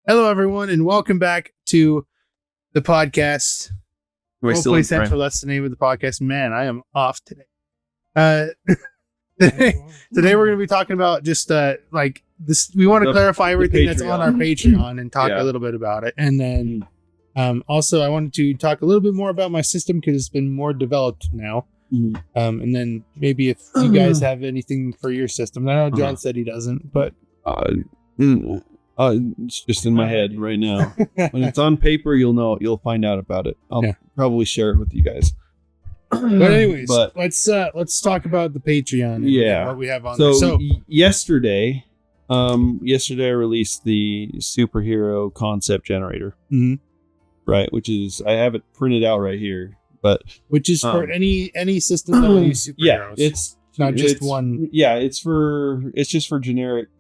Hello, everyone, and welcome back to the podcast. Roleplay Central, that's the name of the podcast. Man, I am off today. Today we're going to be talking about just like this. We want to clarify everything that's on our Patreon and talk a little bit about it. And then also I wanted to talk a little bit more about my system because it's been more developed now. And then maybe if you guys have anything for your system. I know John said he doesn't, but it's just in my head right now. When it's on paper, you'll know. You'll find out about it. I'll probably share it with you guys. But anyways, let's talk about the Patreon. And what we have on there. So yesterday I released the superhero concept generator. Right, which is I have it printed out right here. But which is for any system that will use superheroes. Yeah, it's not just one. Yeah, it's just for generic.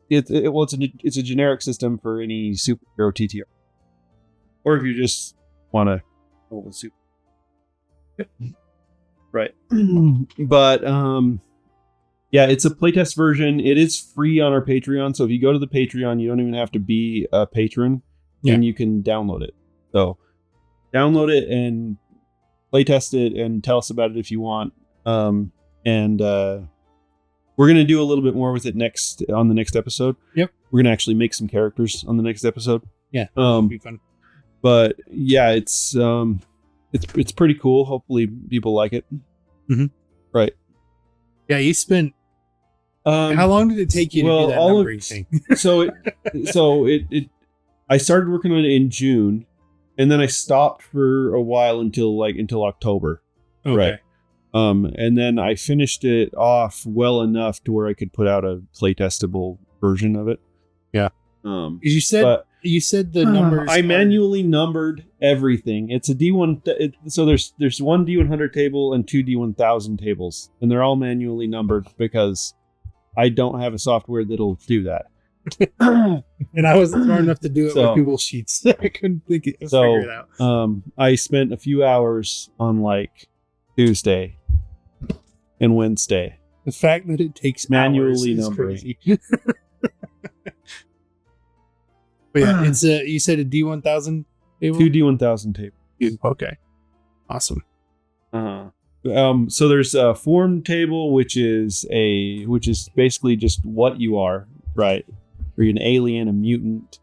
It's a generic system for any superhero TTR, or if you just want to go with super. Right, but it's a playtest version. It is free on our Patreon, so if you go to the Patreon, you don't even have to be a patron, and you can download it. So download it and playtest it and tell us about it if you want. We're going to do a little bit more with it on the next episode. Yep. We're going to actually make some characters on the next episode. Yeah. It'll be fun. But yeah, it's pretty cool. Hopefully people like it. Right. Yeah. You spent, how long did it take you to do that numbering thing? I started working on it in June. And then I stopped for a while until October. Okay. Right. And then I finished it off well enough to where I could put out a playtestable version of it. Yeah. You said the numbers. I manually numbered everything. It's a D1. So there's one D100 table and two D1000 tables, and they're all manually numbered because I don't have a software that'll do that. And I wasn't smart enough to do it with Google Sheets. I couldn't figure it out. I spent a few hours on like Tuesday and Wednesday. The fact that it takes manually numbering. Crazy. But yeah, it's you said a D1000 table? Two D1000 tables. Okay. Awesome. So there's a form table, which is basically just what you are, right? Are you an alien, a mutant?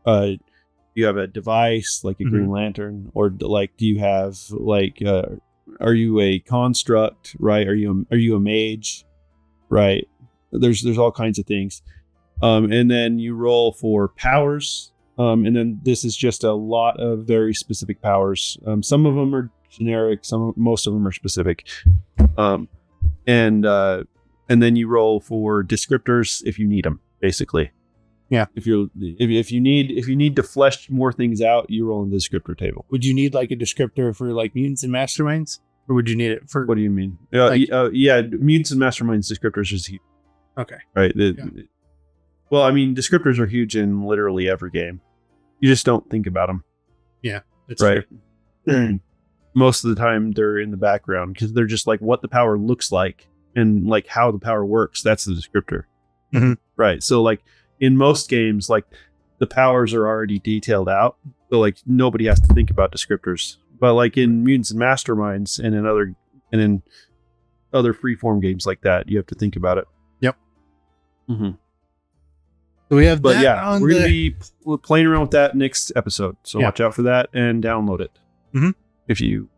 You have a device like a Green Lantern, or like do you have like are you a construct, right? Are you a mage, right? There's all kinds of things, and then you roll for powers, and then this is just a lot of very specific powers. Some of them are generic, most of them are specific, and then you roll for descriptors if you need them, basically. Yeah. If you need to flesh more things out, you roll in the descriptor table. Would you need like a descriptor for like mutants and masterminds, or would you need it for? What do you mean? Mutants and masterminds descriptors is huge. Okay. Right. Well, I mean, descriptors are huge in literally every game. You just don't think about them. Yeah. That's right. Most of the time, they're in the background because they're just like what the power looks like and like how the power works. That's the descriptor. Right. So like. In most games, like the powers are already detailed out, so like nobody has to think about descriptors. But like in Mutants and Masterminds and in other freeform games like that, you have to think about it. Yep. So we have, we're gonna be playing around with that next episode. So watch out for that and download it. If you.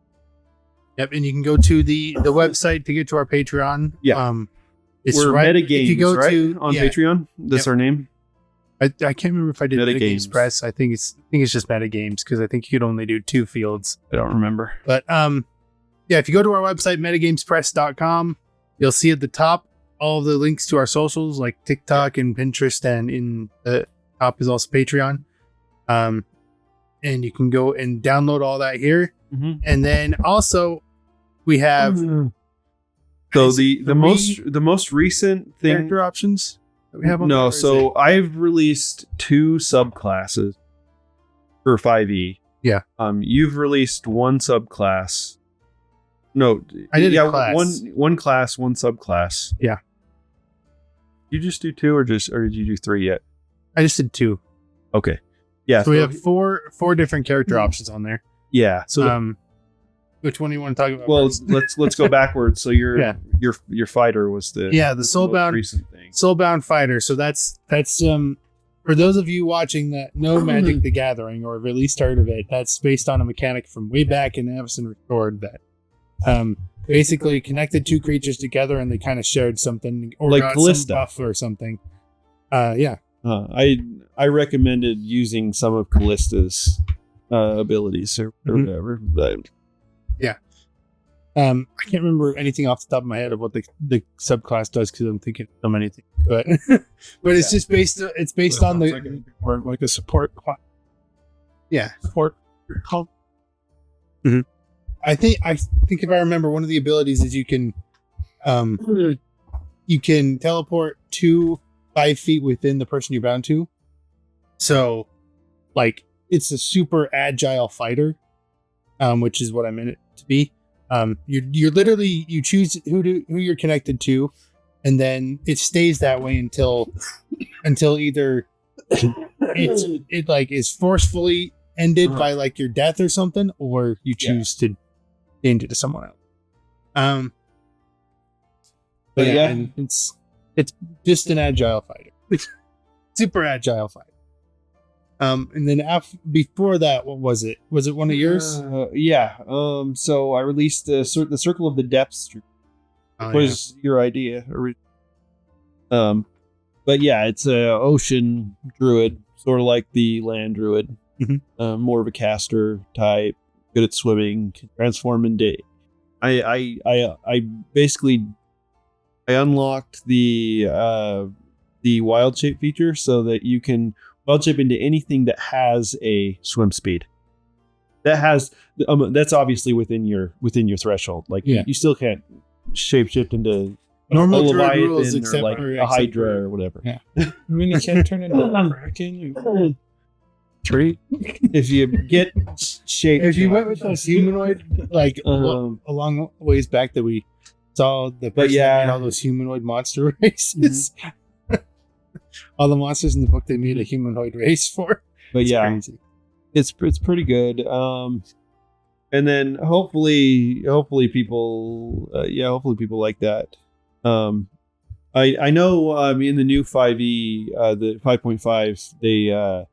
Yep, and you can go to the website to get to our Patreon. Yeah. We're Metagames, if you go right? to On Patreon. That's our name. I can't remember if I did Metagames Press. I think it's just Metagames because I think you could only do 2 fields. I don't remember. But if you go to our website metagamespress.com, you'll see at the top all of the links to our socials like TikTok and Pinterest, and in the top is also Patreon. And you can go and download all that here. And then also we have so the most recent thing, character options that we have on there, so I've released 2 subclasses for 5e. Yeah. You've released 1 subclass. No, I did a class. one class, 1 subclass. Yeah. You just do 2 or did you do 3 yet? I just did 2. Okay. Yeah. So we have four different character options on there. Yeah. So which one do you want to talk about? Well, let's go backwards. So your fighter was the soulbound recent thing. Soulbound fighter. So that's for those of you watching that know Magic the Gathering or have at least heard of it, that's based on a mechanic from way back in Avison Record that basically connected two creatures together and they kind of shared something or like got Callista. some buff or something. I recommended using some of Callista's abilities or whatever. But I can't remember anything off the top of my head of what the subclass does because I'm thinking of so many things. But it's just based on the or like a support class. Yeah. Support. Mm-hmm. I think if I remember, one of the abilities is you can teleport 5 feet within the person you're bound to. So, like, it's a super agile fighter, which is what I meant it to be. You're literally, you choose who you're connected to, and then it stays that way until either it like is forcefully ended by like your death or something, or you choose to change it to someone else. But and it's just an agile fighter, super agile fighter. And then before that, what was it? Was it one of yours? So I released the Circle of the Depths. Was your idea? But yeah, it's a ocean druid, sort of like the land druid. Mm-hmm. More of a caster type, good at swimming, can transform into. I basically unlocked the wild shape feature so that you can wild shape into anything that has a swim speed. That's obviously within your threshold. Like you still can't shapeshift into normal a rules except like for a Hydra or whatever. Yeah. I mean, you can't turn into a Kraken. Tree. If you get shape, if you went with those humanoid, like a long ways back that we saw the person that made all those humanoid monster races. Mm-hmm. All the monsters in the book they made a humanoid race for. But crazy. It's pretty good. And then hopefully people like that. I know in the new 5e, the 5.5,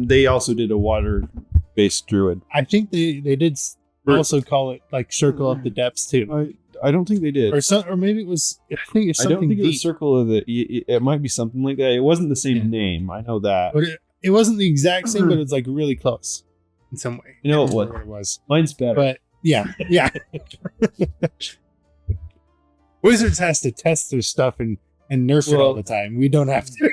they also did a water-based druid. I think they did also call it like Circle of the Depths too. I don't think they did, or maybe it was. I think it's something. I don't think it was Circle of the. It might be something like that. It wasn't the same name. I know that, but it wasn't the exact same. But it's like really close in some way. You know what it was? Mine's better. But yeah. Wizards has to test their stuff and nerf it all the time. We don't have to.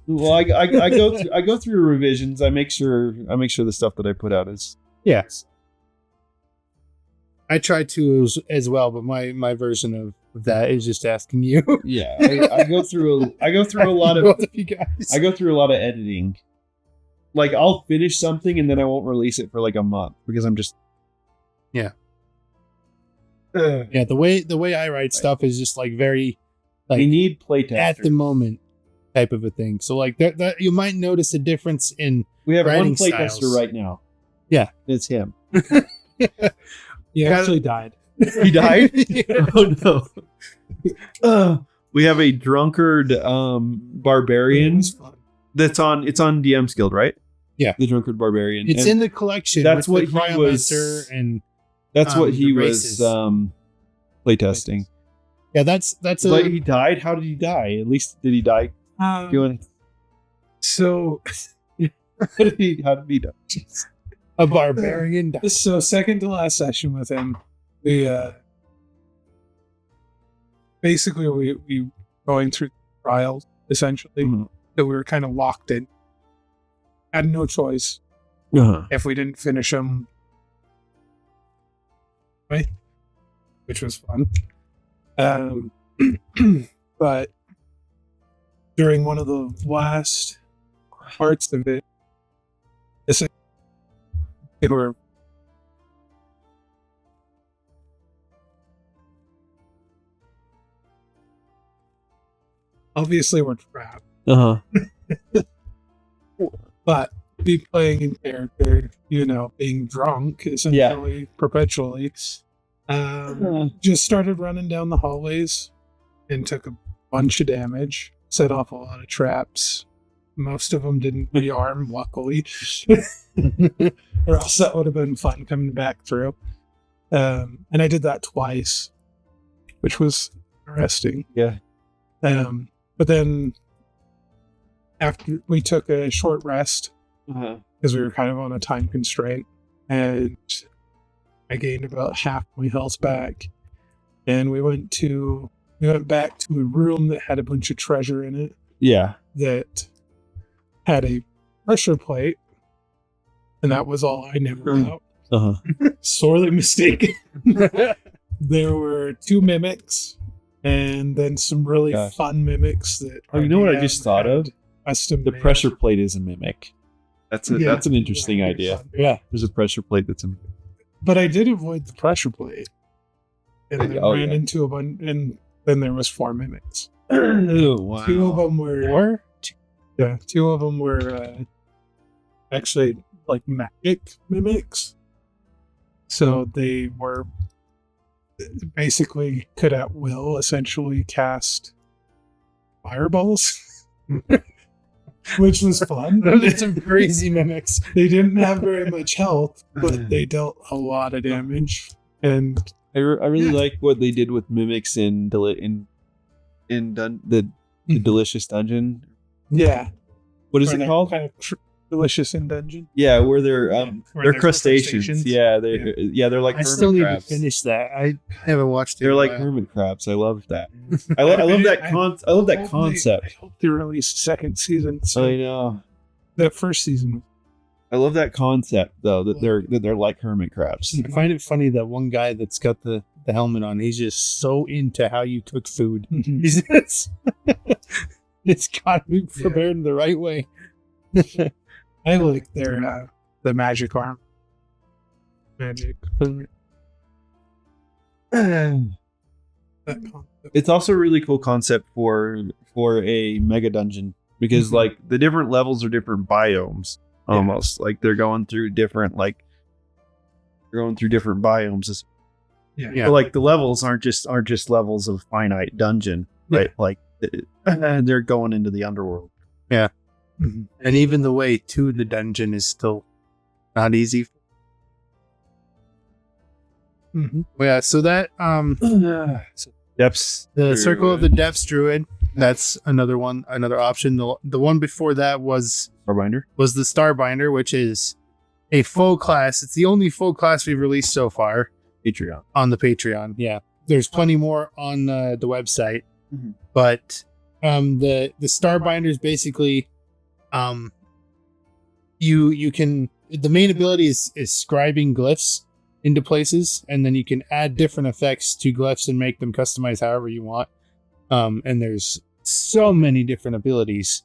Well, I go through revisions. I make sure the stuff that I put out is I try to as well, but my version of that is just asking you. Yeah, I go through a lot of both of you guys. I go through a lot of editing. Like I'll finish something and then I won't release it for like a month because I'm just the way I write stuff is just like very like we need playtesters at the moment type of a thing. So like that you might notice a difference in we have one styles. playtester right now. Yeah, it's him. He actually died. He died? Oh no. We have a drunkard barbarian it's on DM's Guild, right? Yeah. The drunkard barbarian. It's in the collection. That's what he was that's what he was playtesting. Yeah, that's but he died? How did he die? At least did he die? So how did he die? A barbarian died. So second to last session with him, we basically we going through trials essentially that we were kind of locked in. Had no choice if we didn't finish them, right? Which was fun. But during one of the last parts of it, they were obviously we're trapped. but be playing in character, being drunk essentially perpetually. Just started running down the hallways and took a bunch of damage, set off a lot of traps. Most of them didn't rearm, luckily. Or else that would have been fun coming back through. And I did that twice, which was interesting. Yeah. But then after we took a short rest, because we were kind of on a time constraint, and I gained about half my health back. And we went back to a room that had a bunch of treasure in it. Yeah. That had a pressure plate, and that was all I knew about. Sorely mistaken. There were 2 mimics, and then some really fun mimics that. Oh, you know what I just thought of? Custom the made. pressure plate is a mimic. That's an interesting idea. Fun. Yeah, there's a pressure plate that's a mimic. But I did avoid the pressure plate, and then ran into a bunch, and then there was 4 mimics. Oh, wow. 2 of them were. 4? Yeah, 2 of them were actually like magic mimics. So they were basically could at will essentially cast fireballs, which was fun. Those are some crazy mimics. They didn't have very much health, but they dealt a lot of damage. And I really like what they did with mimics in the Delicious Dungeon. Yeah. What is it called? Kind of Delicious in Dungeon. Yeah, where they're crustaceans. Yeah, they're like. I still need to finish that. I haven't watched it. They're like hermit crabs. I love that. I love that concept. I hope they release a second season. So I know. That first season. I love that concept though. That they're like hermit crabs. I find it funny that one guy that's got the helmet on, he's just so into how you cook food. It's got to be prepared in the right way. I like their the magic arm. Magic. It's also a really cool concept for a mega dungeon because like the different levels are different biomes almost. Like they're going through different biomes. Yeah. But like the levels aren't just levels of finite dungeon, right? Like they're going into the underworld. Yeah. Mm-hmm. And even the way to the dungeon is still not easy. Yeah, so that Depths. The Circle of the Depths Druid, that's another option. The one before that was Starbinder. Was the Starbinder, which is a full class. It's the only full class we've released so far. On the Patreon. Yeah. There's plenty more on the website. But the Starbinder is basically you can, the main ability is scribing glyphs into places, and then you can add different effects to glyphs and make them customize however you want. And there's so many different abilities.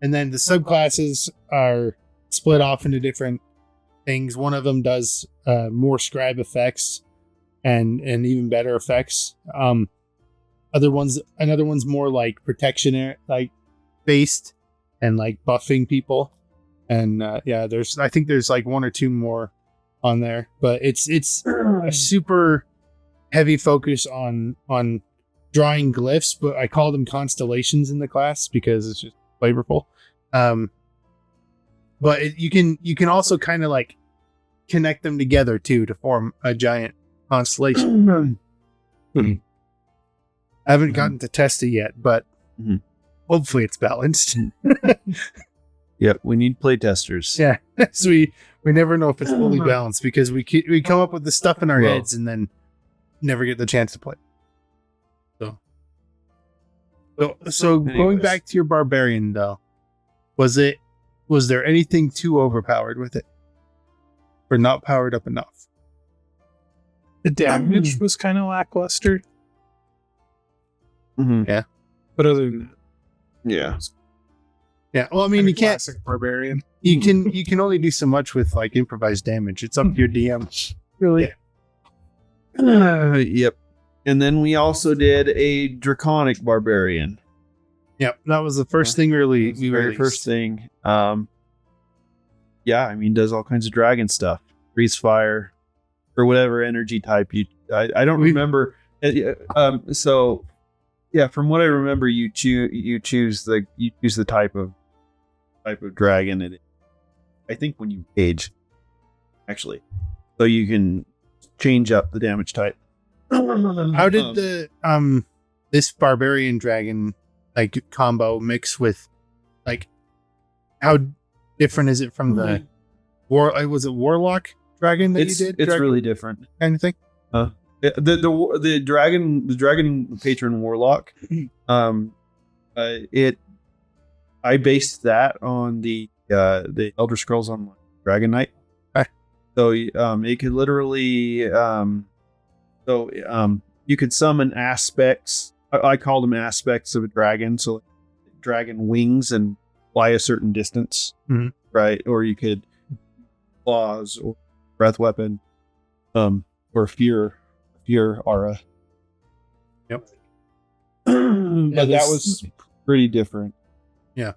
And then the subclasses are split off into different things. One of them does more scribe effects and even better effects. Another one's more like protection like based and like buffing people. And I think there's like 1 or 2 more on there, but it's a super heavy focus on drawing glyphs, but I call them constellations in the class because it's just flavorful. But you can also kind of like connect them together too to form a giant constellation. I haven't gotten to test it yet, but hopefully it's balanced. Yeah, we need play testers. Yeah, so we never know if it's fully balanced because we come up with the stuff in our heads and then never get the chance to play. So going back to your barbarian though, was there anything too overpowered with it, or not powered up enough? The damage was kind of lackluster. Yeah, but other than that, yeah. Well, I mean, you can't. Classic barbarian. You can only do so much with like improvised damage. It's up to your DM. Really. Yep. And then we also did a draconic barbarian. Yep, that was the first thing we released. First thing. yeah, I mean, does all kinds of dragon stuff, breathes fire, or whatever energy type you. I don't remember. So, yeah, from what I remember, you choose the type of dragon. I think when you age, actually, so you can change up the damage type. How did the this barbarian dragon like combo mix with like how different is it from the was it warlock dragon that you did? It's really different kind of thing. The dragon patron warlock. I based that on the Elder Scrolls Online Dragon Knight. Okay. So it could literally you could summon aspects. I call them aspects of a dragon. So like dragon wings and fly a certain distance, right? Or you could claws or breath weapon, or fear aura. Yep. But that was pretty different. Yeah.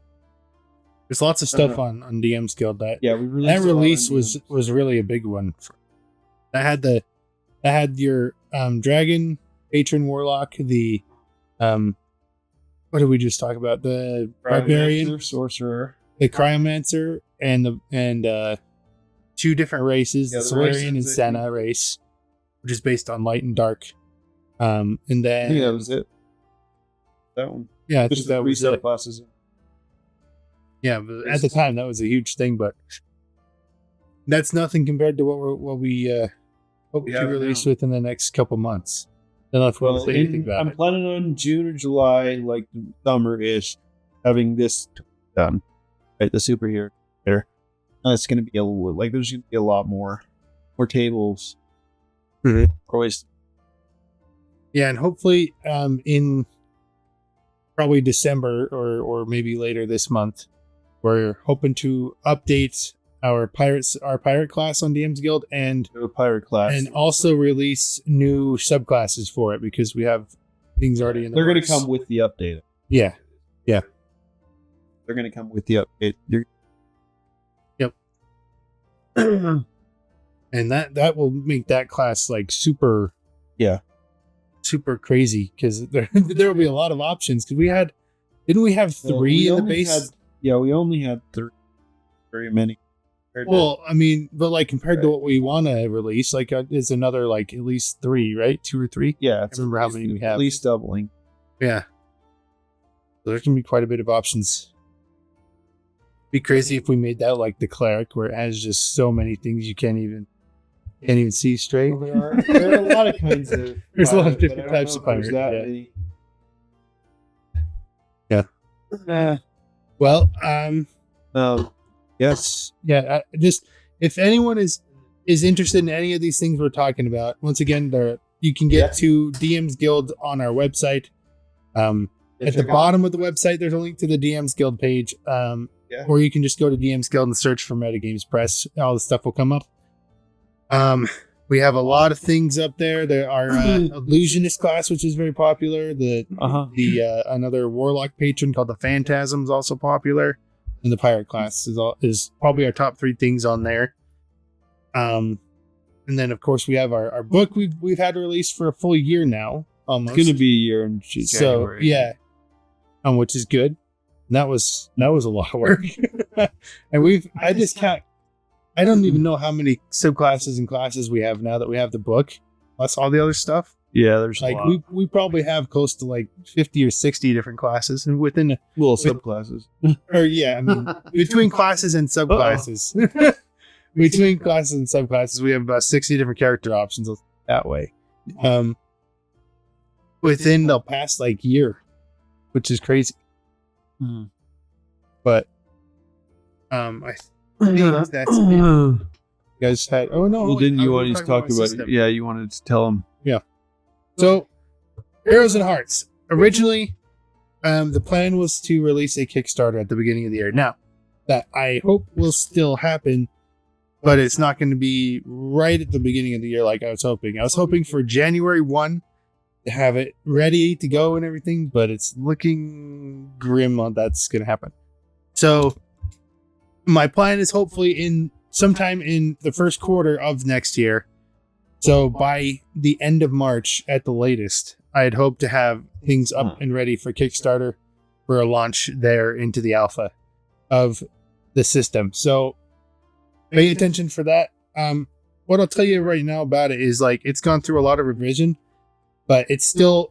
There's lots of stuff on DM's Guild that that release was really a big one. That had your dragon patron warlock, the what did we just talk about? The barbarian sorcerer, the cryomancer, and two different races, the Solarian and Senna race, which is based on light and dark. And then I think that was it. That one. Yeah, I think that was it. Classes. Yeah, but at the time that was a huge thing, but that's nothing compared to what we hope to release within the next couple months. I don't know if we'll say anything about I'm planning on June or July, like summer-ish, having this done. Right, the superhero. It's going to be there's going to be a lot more tables. Always. Yeah, and hopefully in probably December or maybe later this month, we're hoping to update our pirate class on DM's Guild and a pirate class, and also release new subclasses for it because we have things already in the They're going works. to come with the update. Yeah. They're going to come with the update. Yep. And that will make that class like super crazy because there will be a lot of options because didn't we have three in the base? We only had three. Very many. Well, I mean, but like compared to what we want to release, like it's another like at least three, right? 2 or 3. Yeah, I remember how many we have. At least doubling. Yeah, so there's gonna be quite a bit of options. Be crazy if we made that like the cleric, where it has just so many things you can't even see straight. Well, there are a lot of kinds of. There's a lot of different types of pirates. Yeah. Well, yes. Yeah. Just if anyone is interested in any of these things we're talking about, once again, you can get to DM's Guild on our website. At the bottom of the website, there's a link to the DM's Guild page. Or you can just go to DM's Guild and search for Metagames Press. All the stuff will come up. We have a lot of things up there. There are illusionist class, which is very popular. The another warlock patron called the Phantasm is also popular, and the pirate class is probably our top 3 things on there. And then of course we have our book we've had released for a full year now. Almost. It's going to be a year in January. So yeah, which is good. And that was a lot of work, and I don't even know how many subclasses and classes we have now that we have the book, plus all the other stuff. Yeah, there's like a lot. we probably have close to like 50 or 60 different classes, and within subclasses. I mean, between classes and subclasses, between classes and subclasses, we have about 60 different character options that way. Within the past like year, which is crazy. But I think that's it. You guys had well, didn't you want to talk about it? Yeah, you wanted to tell them. Yeah. So Arrows and Hearts. Originally, the plan was to release a Kickstarter at the beginning of the year. Now, that I hope will still happen, but it's not going to be right at the beginning of the year like I was hoping. I was hoping for January 1 to have it ready to go and everything, but it's looking grim on that's going to happen. So my plan is hopefully in sometime in the first quarter of next year. So by the end of March at the latest, I'd hope to have things up and ready for Kickstarter for a launch there into the alpha of the system. So pay attention for that. What I'll tell you right now about it is like it's gone through a lot of revision, but it's still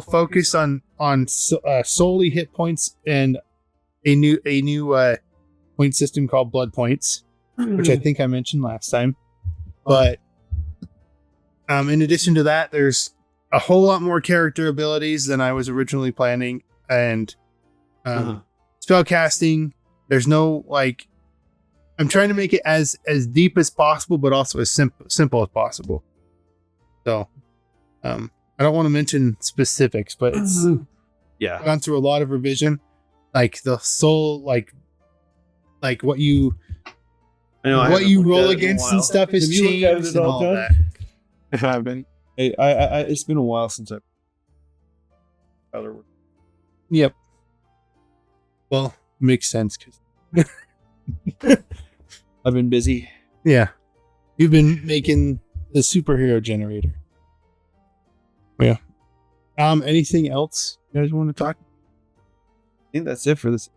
focused on solely hit points and a new point system called Blood Points, which I think I mentioned last time. But in addition to that, there's a whole lot more character abilities than I was originally planning, and spell casting. There's no like. I'm trying to make it as deep as possible, but also as simple as possible. So, I don't want to mention specifics, but it's gone through a lot of revision. Like the soul, like what you roll against and stuff has changed and all that. I haven't. It's been a while since I've other work. Yep. Well, makes sense because I've been busy. Yeah. You've been making the superhero generator. Yeah. Anything else you guys want to talk? I think that's it for this.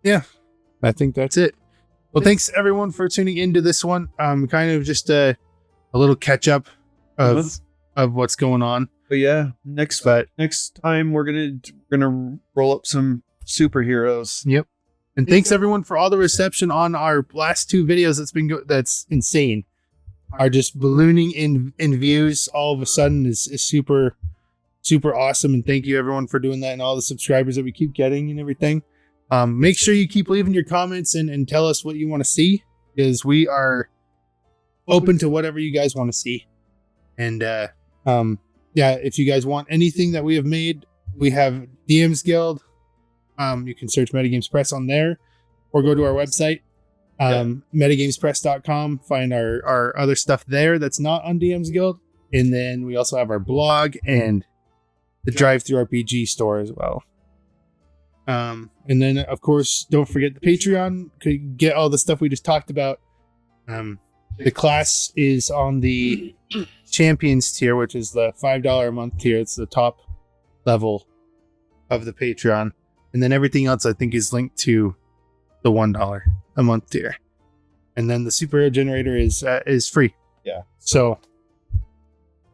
Yeah. I think that's it. Well, thanks everyone for tuning into this one. Kind of just a little catch up of what's going on. But yeah, next time we're gonna roll up some superheroes. Yep. And thanks everyone for all the reception on our last two videos. That's insane. Are just ballooning in views all of a sudden is super awesome. And thank you everyone for doing that and all the subscribers that we keep getting and everything. Make sure you keep leaving your comments and tell us what you want to see, because we are open to whatever you guys want to see. And if you guys want anything that we have made, we have DMs Guild. You can search Metagames Press on there, or go to our website, metagamespress.com. Find our other stuff there that's not on DMs Guild. And then we also have our blog and the Drive-Thru RPG store as well. And then, of course, don't forget the Patreon. Could get all the stuff we just talked about. The class is on the Champions tier, which is the $5 a month tier. It's the top level of the Patreon. And then everything else, I think, is linked to the $1 a month tier. And then the superhero generator is free. Yeah. So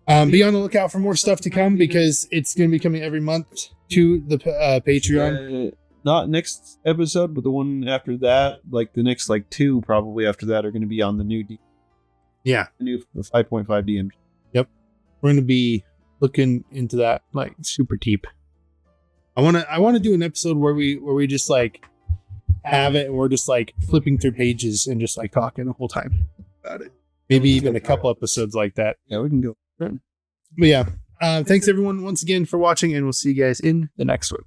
be on the lookout for more stuff to come, because it's going to be coming every month to the Patreon. Not next episode, but the one after that. Like the next two probably after that are going to be on the new the new 5.5 DM. Yep. We're going to be looking into that super deep. I want to do an episode where we just have it and we're just flipping through pages and just talking the whole time about it. Maybe even a couple episodes like that. Yeah, we can go. But yeah, thanks everyone once again for watching, and we'll see you guys in the next one.